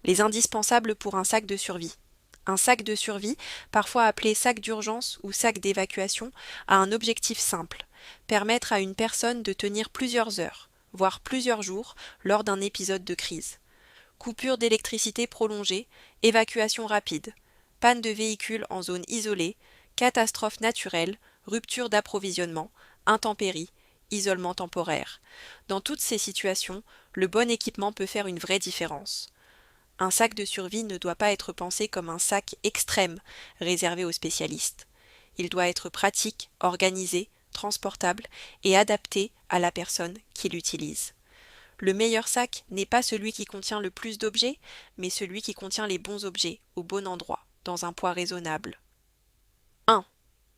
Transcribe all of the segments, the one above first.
Les indispensables pour un sac de survie. Un sac de survie, parfois appelé sac d'urgence ou sac d'évacuation, a un objectif simple, permettre à une personne de tenir plusieurs heures, voire plusieurs jours, lors d'un épisode de crise. Coupure d'électricité prolongée, évacuation rapide, panne de véhicule en zone isolée, catastrophe naturelle, rupture d'approvisionnement, intempéries, isolement temporaire. Dans toutes ces situations, le bon équipement peut faire une vraie différence. Un sac de survie ne doit pas être pensé comme un sac extrême réservé aux spécialistes. Il doit être pratique, organisé, transportable et adapté à la personne qui l'utilise. Le meilleur sac n'est pas celui qui contient le plus d'objets, mais celui qui contient les bons objets au bon endroit, dans un poids raisonnable. 1.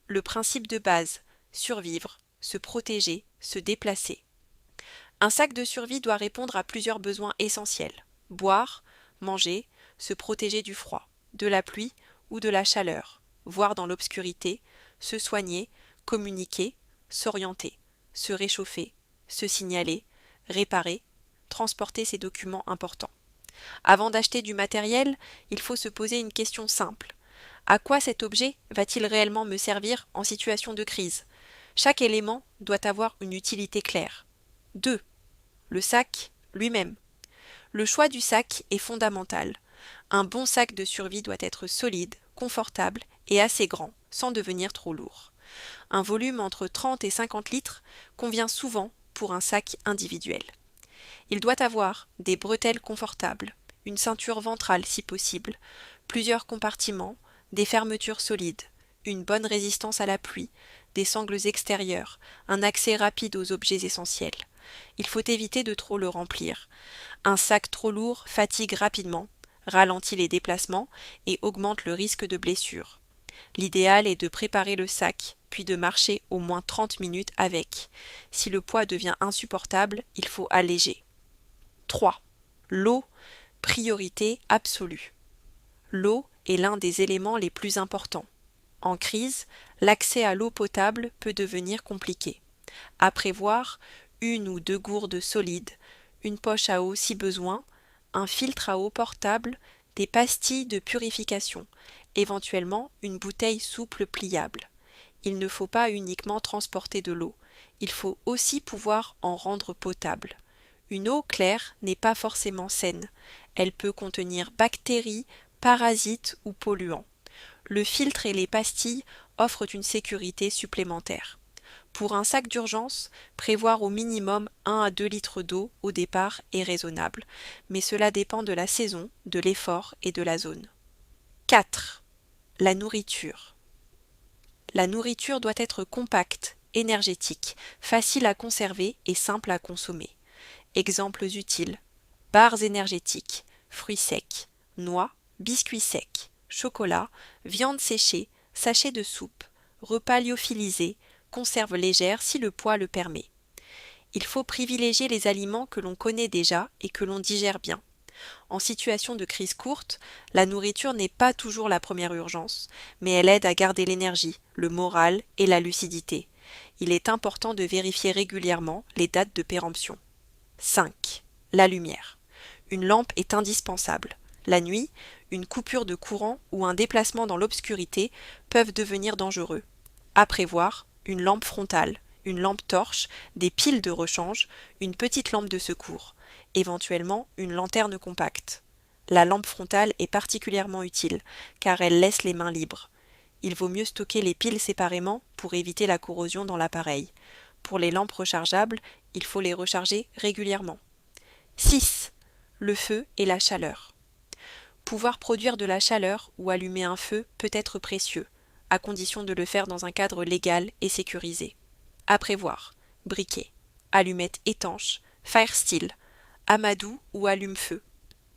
Le principe de base, survivre, se protéger, se déplacer. Un sac de survie doit répondre à plusieurs besoins essentiels. Boire, manger, se protéger du froid, de la pluie ou de la chaleur, voir dans l'obscurité, se soigner, communiquer, s'orienter, se réchauffer, se signaler, réparer, transporter ses documents importants. Avant d'acheter du matériel, il faut se poser une question simple. À quoi cet objet va-t-il réellement me servir en situation de crise? Chaque élément doit avoir une utilité claire. 2. Le sac lui-même. Le choix du sac est fondamental. Un bon sac de survie doit être solide, confortable et assez grand, sans devenir trop lourd. Un volume entre 30 et 50 litres convient souvent pour un sac individuel. Il doit avoir des bretelles confortables, une ceinture ventrale si possible, plusieurs compartiments, des fermetures solides, une bonne résistance à la pluie, des sangles extérieures, un accès rapide aux objets essentiels. Il faut éviter de trop le remplir. Un sac trop lourd fatigue rapidement, ralentit les déplacements et augmente le risque de blessure. L'idéal est de préparer le sac, puis de marcher au moins 30 minutes avec. Si le poids devient insupportable, il faut alléger. 3. L'eau, priorité absolue. L'eau est l'un des éléments les plus importants. En crise, l'accès à l'eau potable peut devenir compliqué. À prévoir, 1 ou 2 gourdes solides, une poche à eau si besoin, un filtre à eau portable, des pastilles de purification, éventuellement une bouteille souple pliable. Il ne faut pas uniquement transporter de l'eau, il faut aussi pouvoir en rendre potable. Une eau claire n'est pas forcément saine. Elle peut contenir bactéries, parasites ou polluants. Le filtre et les pastilles offrent une sécurité supplémentaire. Pour un sac d'urgence, prévoir au minimum 1 à 2 litres d'eau au départ est raisonnable, mais cela dépend de la saison, de l'effort et de la zone. 4. La nourriture. La nourriture doit être compacte, énergétique, facile à conserver et simple à consommer. Exemples utiles: barres énergétiques, fruits secs, noix, biscuits secs, chocolat, viande séchée, sachets de soupe, repas lyophilisés, conserves légères si le poids le permet. Il faut privilégier les aliments que l'on connaît déjà et que l'on digère bien. En situation de crise courte, la nourriture n'est pas toujours la première urgence, mais elle aide à garder l'énergie, le moral et la lucidité. Il est important de vérifier régulièrement les dates de péremption. 5. La lumière. Une lampe est indispensable. La nuit, une coupure de courant ou un déplacement dans l'obscurité peuvent devenir dangereux. À prévoir, une lampe frontale, une lampe torche, des piles de rechange, une petite lampe de secours, éventuellement une lanterne compacte. La lampe frontale est particulièrement utile, car elle laisse les mains libres. Il vaut mieux stocker les piles séparément pour éviter la corrosion dans l'appareil. Pour les lampes rechargeables, il faut les recharger régulièrement. 6. Le feu et la chaleur. Pouvoir produire de la chaleur ou allumer un feu peut être précieux, à condition de le faire dans un cadre légal et sécurisé. À prévoir: briquet, allumettes étanches, fire steel, amadou ou allume-feu,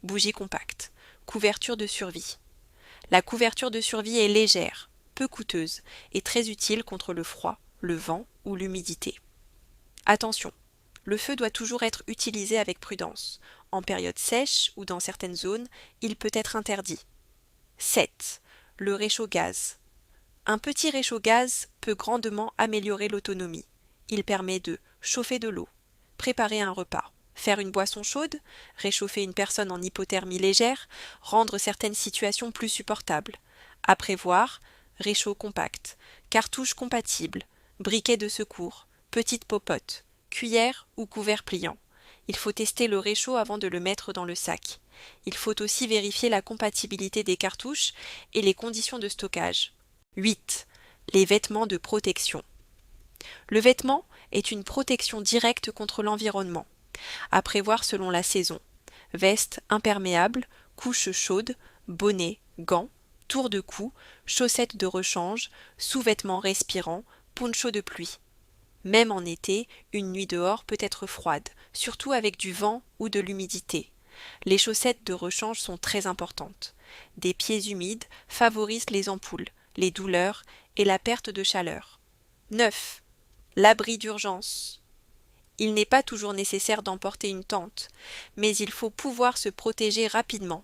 bougie compacte, couverture de survie. La couverture de survie est légère, peu coûteuse et très utile contre le froid, le vent ou l'humidité. Attention, le feu doit toujours être utilisé avec prudence. En période sèche ou dans certaines zones, il peut être interdit. 7. Le réchaud-gaz. Un petit réchaud-gaz peut grandement améliorer l'autonomie. Il permet de chauffer de l'eau, préparer un repas, Faire une boisson chaude, réchauffer une personne en hypothermie légère, rendre certaines situations plus supportables. À prévoir, réchaud compact, cartouche compatible, briquet de secours, petite popote, cuillère ou couvert pliant. Il faut tester le réchaud avant de le mettre dans le sac. Il faut aussi vérifier la compatibilité des cartouches et les conditions de stockage. 8. Les vêtements de protection. Le vêtement est une protection directe contre l'environnement, à prévoir selon la saison. Veste imperméable, couche chaude, bonnet, gants, tour de cou, chaussettes de rechange, sous-vêtements respirants, poncho de pluie. Même en été, une nuit dehors peut être froide, surtout avec du vent ou de l'humidité. Les chaussettes de rechange sont très importantes. Des pieds humides favorisent les ampoules, les douleurs et la perte de chaleur. 9. L'abri d'urgence. Il n'est pas toujours nécessaire d'emporter une tente, mais il faut pouvoir se protéger rapidement.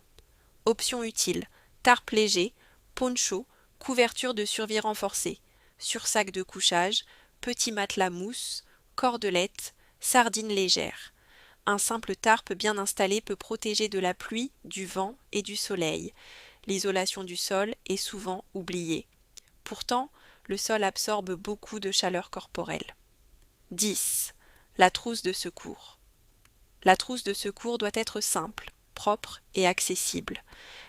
Options utiles: tarpe léger, poncho, couverture de survie renforcée, sursac de couchage, petit matelas mousse, cordelette, sardines légères. Un simple tarpe bien installé peut protéger de la pluie, du vent et du soleil. L'isolation du sol est souvent oubliée. Pourtant, le sol absorbe beaucoup de chaleur corporelle. 10. La trousse de secours. La trousse de secours doit être simple, propre et accessible.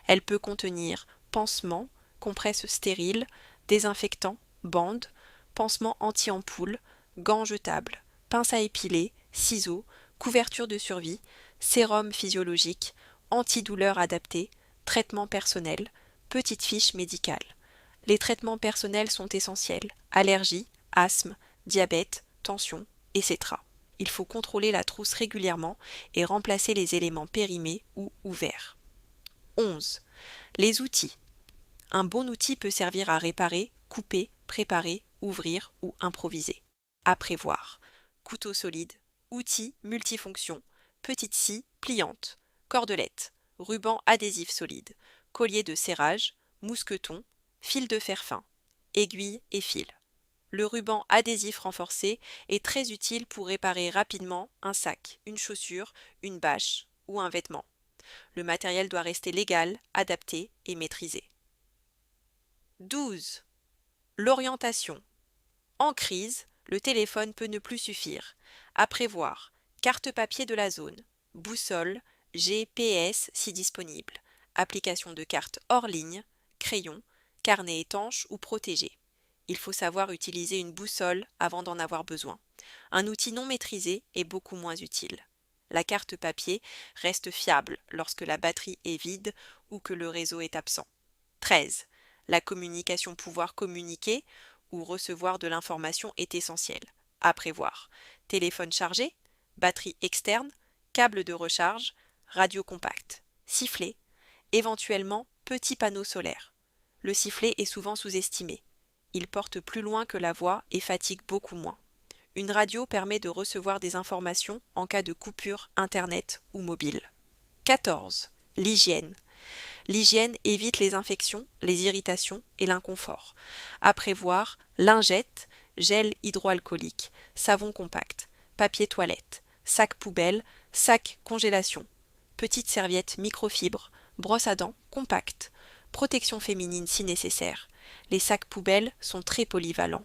Elle peut contenir pansements, compresses stériles, désinfectants, bandes, pansements anti-ampoule, gants jetables, pince à épiler, ciseaux, couverture de survie, sérum physiologique, antidouleur adapté, traitement personnel, petite fiche médicale. Les traitements personnels sont essentiels: allergies, asthme, diabète, tension, etc. Il faut contrôler la trousse régulièrement et remplacer les éléments périmés ou ouverts. 11. Les outils. Un bon outil peut servir à réparer, couper, préparer, ouvrir ou improviser. À prévoir: couteau solide, outil multifonction, petite scie pliante, cordelette, ruban adhésif solide, collier de serrage, mousqueton, fil de fer fin, aiguille et fil. Le ruban adhésif renforcé est très utile pour réparer rapidement un sac, une chaussure, une bâche ou un vêtement. Le matériel doit rester légal, adapté et maîtrisé. 12. L'orientation. En crise, le téléphone peut ne plus suffire. À prévoir: carte papier de la zone, boussole, GPS si disponible, application de carte hors ligne, crayon, carnet étanche ou protégé. Il faut savoir utiliser une boussole avant d'en avoir besoin. Un outil non maîtrisé est beaucoup moins utile. La carte papier reste fiable lorsque la batterie est vide ou que le réseau est absent. 13. La communication: pouvoir communiquer ou recevoir de l'information est essentielle. À prévoir: téléphone chargé, batterie externe, câble de recharge, radio compacte, sifflet, éventuellement petit panneau solaire. Le sifflet est souvent sous-estimé. Il porte plus loin que la voix et fatigue beaucoup moins. Une radio permet de recevoir des informations en cas de coupure Internet ou mobile. 14. L'hygiène. L'hygiène évite les infections, les irritations et l'inconfort. À prévoir: lingette, gel hydroalcoolique, savon compact, papier toilette, sac poubelle, sac congélation, petite serviette microfibre, brosse à dents compacte, protection féminine si nécessaire. Les sacs poubelles sont très polyvalents.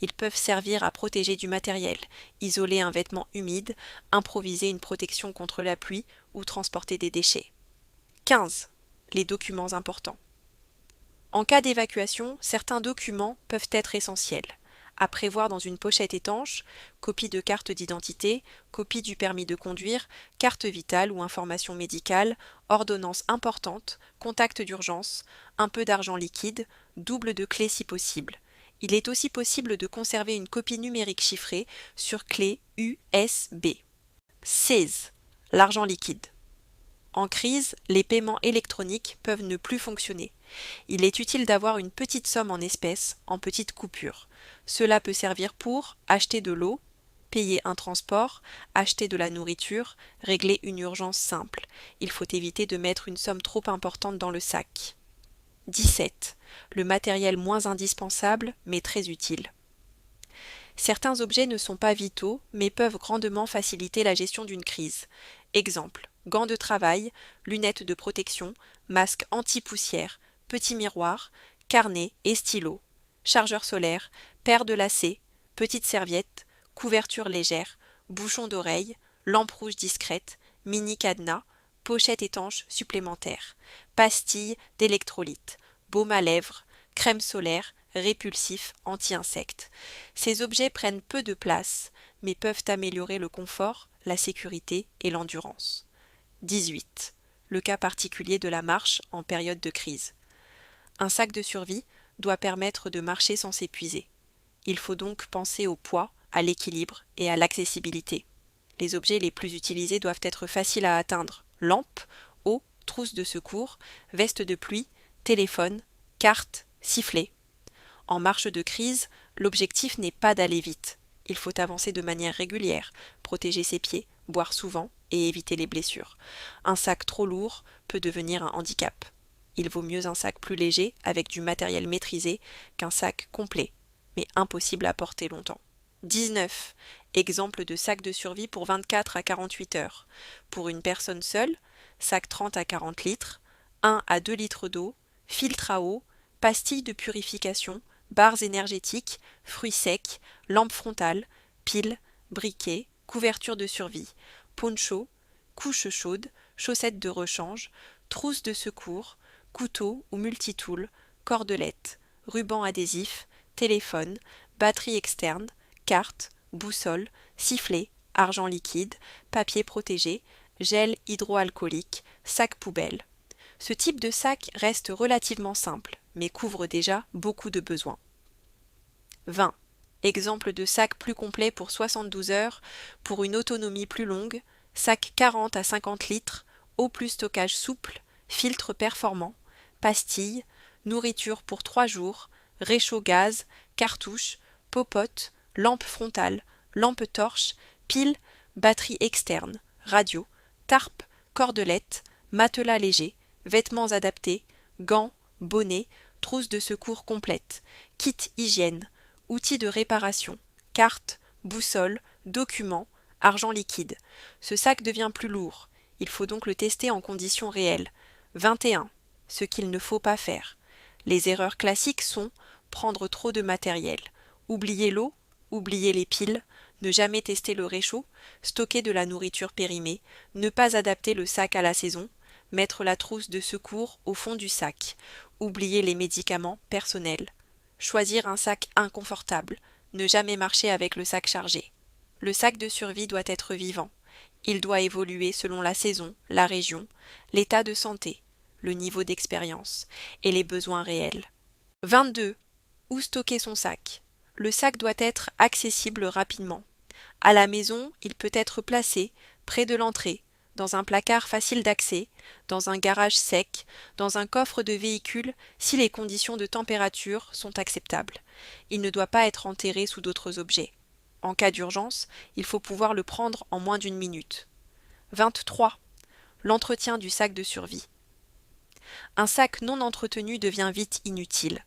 Ils peuvent servir à protéger du matériel, isoler un vêtement humide, improviser une protection contre la pluie ou transporter des déchets. 15. Les documents importants. En cas d'évacuation, certains documents peuvent être essentiels. À prévoir dans une pochette étanche: copie de carte d'identité, copie du permis de conduire, carte vitale ou information médicale, ordonnance importante, contact d'urgence, un peu d'argent liquide, double de clé si possible. Il est aussi possible de conserver une copie numérique chiffrée sur clé USB. 16. L'argent liquide. En crise, les paiements électroniques peuvent ne plus fonctionner. Il est utile d'avoir une petite somme en espèces, en petites coupures. Cela peut servir pour acheter de l'eau, payer un transport, acheter de la nourriture, régler une urgence simple. Il faut éviter de mettre une somme trop importante dans le sac. 17. Le matériel moins indispensable mais très utile. Certains objets ne sont pas vitaux, mais peuvent grandement faciliter la gestion d'une crise. Exemple, gants de travail, lunettes de protection, masque anti-poussière, petit miroir, carnet et stylo, chargeur solaire, paire de lacets, petite serviette, couverture légère, bouchon d'oreille, lampe rouge discrète, mini cadenas, pochette étanche supplémentaire, pastilles d'électrolyte, baume à lèvres, crème solaire, répulsif, anti-insectes. Ces objets prennent peu de place, mais peuvent améliorer le confort, la sécurité et l'endurance. 18. Le cas particulier de la marche en période de crise. Un sac de survie doit permettre de marcher sans s'épuiser. Il faut donc penser au poids, à l'équilibre et à l'accessibilité. Les objets les plus utilisés doivent être faciles à atteindre. Lampe, eau, trousse de secours, veste de pluie, téléphone, carte, sifflet. En marche de crise, l'objectif n'est pas d'aller vite. Il faut avancer de manière régulière, protéger ses pieds, boire souvent et éviter les blessures. Un sac trop lourd peut devenir un handicap. Il vaut mieux un sac plus léger avec du matériel maîtrisé qu'un sac complet, mais impossible à porter longtemps. 19. Exemple de sac de survie pour 24 à 48 heures. Pour une personne seule, sac 30 à 40 litres, 1 à 2 litres d'eau, filtre à eau, pastilles de purification, barres énergétiques, fruits secs, lampe frontale, piles, briquet, couverture de survie, poncho, couche chaude, chaussettes de rechange, trousse de secours, couteau ou multitool, cordelette, ruban adhésif, téléphone, batterie externe, carte, boussole, sifflet, argent liquide, papier protégé, gel hydroalcoolique, sac poubelle. Ce type de sac reste relativement simple, mais couvre déjà beaucoup de besoins. 20. Exemple de sac plus complet pour 72 heures, pour une autonomie plus longue, sac 40 à 50 litres, eau plus stockage souple, filtre performant, pastilles, nourriture pour 3 jours, réchaud gaz, cartouche, popote, lampe frontale, lampe torche, pile, batterie externe, radio, tarpe, cordelette, matelas léger, vêtements adaptés, gants, bonnets, trousse de secours complète, kit hygiène, outils de réparation, carte, boussole, documents, argent liquide. Ce sac devient plus lourd. Il faut donc le tester en conditions réelles. 21. Ce qu'il ne faut pas faire. Les erreurs classiques sont prendre trop de matériel, oublier l'eau, oublier les piles, ne jamais tester le réchaud, stocker de la nourriture périmée, ne pas adapter le sac à la saison, mettre la trousse de secours au fond du sac, oublier les médicaments personnels, choisir un sac inconfortable, ne jamais marcher avec le sac chargé. Le sac de survie doit être vivant. Il doit évoluer selon la saison, la région, l'état de santé, le niveau d'expérience et les besoins réels. 22. Où stocker son sac? Le sac doit être accessible rapidement. À la maison, il peut être placé près de l'entrée, dans un placard facile d'accès, dans un garage sec, dans un coffre de véhicule si les conditions de température sont acceptables. Il ne doit pas être enterré sous d'autres objets. En cas d'urgence, il faut pouvoir le prendre en moins d'1 minute. 23. L'entretien du sac de survie. Un sac non entretenu devient vite inutile.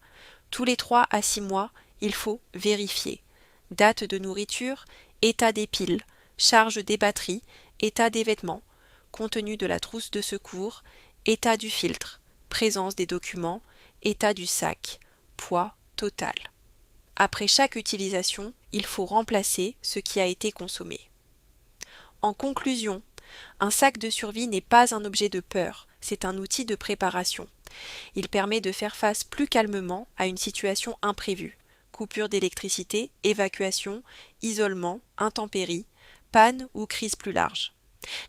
Tous les 3 à 6 mois, il faut vérifier. Date de nourriture, état des piles, charge des batteries, état des vêtements, contenu de la trousse de secours, état du filtre, présence des documents, état du sac, poids total. Après chaque utilisation, il faut remplacer ce qui a été consommé. En conclusion, un sac de survie n'est pas un objet de peur, c'est un outil de préparation. Il permet de faire face plus calmement à une situation imprévue. Coupure d'électricité, évacuation, isolement, intempéries, panne ou crise plus large.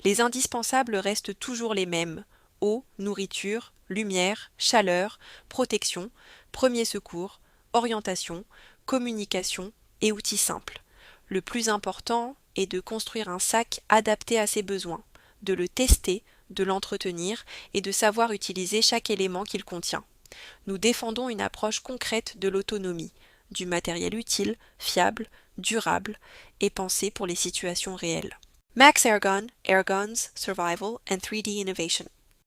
Les indispensables restent toujours les mêmes: eau, nourriture, lumière, chaleur, protection, premiers secours, orientation, communication et outils simples. Le plus important est de construire un sac adapté à ses besoins, de le tester, de l'entretenir et de savoir utiliser chaque élément qu'il contient. Nous défendons une approche concrète de l'autonomie, du matériel utile, fiable, durable et pensé pour les situations réelles. Max Airgun, Airguns, Survival and 3D Innovation.